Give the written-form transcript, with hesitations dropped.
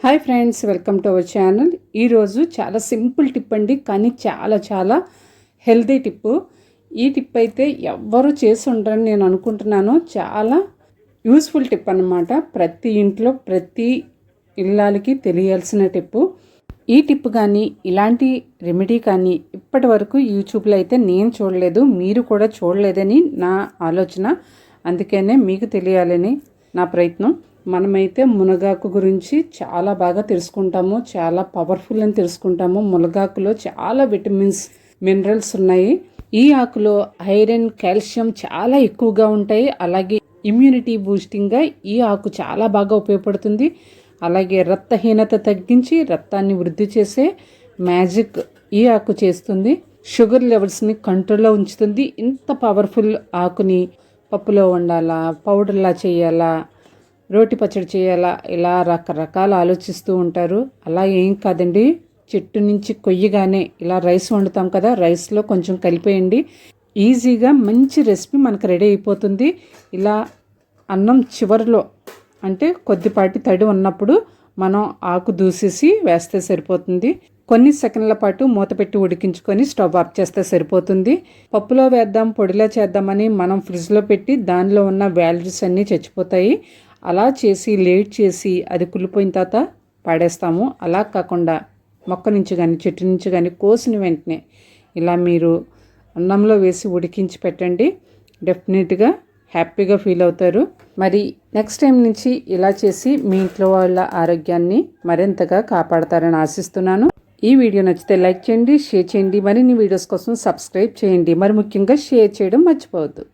Hi friends, welcome to our channel. ఈరోజు చాలా simple tip అండి, కానీ చాలా చాలా హెల్తీ టిప్పు. ఈ టిప్ అయితే ఎవ్వరూ చేసి ఉండరని నేను అనుకుంటున్నాను. చాలా యూస్ఫుల్ టిప్ అన్నమాట. ప్రతి ఇంట్లో ప్రతి ఇళ్ళకి తెలియాల్సిన టిప్పు. ఈ టిప్ కానీ ఇలాంటి రెమెడీ కానీ ఇప్పటి వరకు యూట్యూబ్లో అయితే నేను చూడలేదు, మీరు కూడా చూడలేదని నా ఆలోచన. అందుకనే మీకు తెలియాలని నా ప్రయత్నం. మనమైతే మునగాకు గురించి చాలా బాగా తెలుసుకుంటాము, చాలా పవర్ఫుల్ అని తెలుసుకుంటాము. మునగాకులో చాలా విటమిన్స్, మినరల్స్ ఉన్నాయి. ఈ ఆకులో ఐరన్, కాల్షియం చాలా ఎక్కువగా ఉంటాయి. అలాగే ఇమ్యూనిటీ బూస్టింగ్గా ఈ ఆకు చాలా బాగా ఉపయోగపడుతుంది. అలాగే రక్తహీనత తగ్గించి రక్తాన్ని వృద్ధి చేసే మ్యాజిక్ ఈ ఆకు చేస్తుంది. షుగర్ లెవెల్స్ని కంట్రోల్లో ఉంచుతుంది. ఇంత పవర్ఫుల్ ఆకుని పప్పులో వండాలా, పౌడర్లా చేయాలా, రోటి పచ్చడి చేయాలా, ఇలా రకరకాల ఆలోచిస్తూ ఉంటారు. అలా ఏం కాదండి, చెట్టు నుంచి కొయ్యగానే ఇలా రైస్ వండుతాం కదా, రైస్లో కొంచెం కలిపేయండి. ఈజీగా మంచి రెసిపీ మనకు రెడీ అయిపోతుంది. ఇలా అన్నం చివరిలో అంటే కొద్దిపాటి తడి ఉన్నప్పుడు మనం ఆకు దూసేసి వేస్తే సరిపోతుంది. కొన్ని సెకండ్ల పాటు మూత పెట్టి ఉడికించుకొని స్టవ్ ఆఫ్ చేస్తే సరిపోతుంది. పప్పులో వేద్దాం, పొడిలో చేద్దామని మనం ఫ్రిడ్జ్లో పెట్టి దానిలో ఉన్న వ్యాల్యూస్ అన్నీ చచ్చిపోతాయి. అలా చేసి లేట్ చేసి అది కుళ్ళిపోయిన తర్వాత పాడేస్తాము. అలా కాకుండా మొక్క నుంచి కానీ చెట్టు నుంచి కానీ కోసిన వెంటనే ఇలా మీరు అన్నంలో వేసి ఉడికించి పెట్టండి. డెఫినెట్గా హ్యాపీగా ఫీల్ అవుతారు. మరి నెక్స్ట్ టైం నుంచి ఇలా చేసి మీ ఇంట్లో వాళ్ళ ఆరోగ్యాన్ని మరింతగా కాపాడతారని ఆశిస్తున్నాను. ఈ వీడియో నచ్చితే లైక్ చేయండి, షేర్ చేయండి. మరిన్ని వీడియోస్ కోసం సబ్స్క్రైబ్ చేయండి. మరి ముఖ్యంగా షేర్ చేయడం మర్చిపోవద్దు.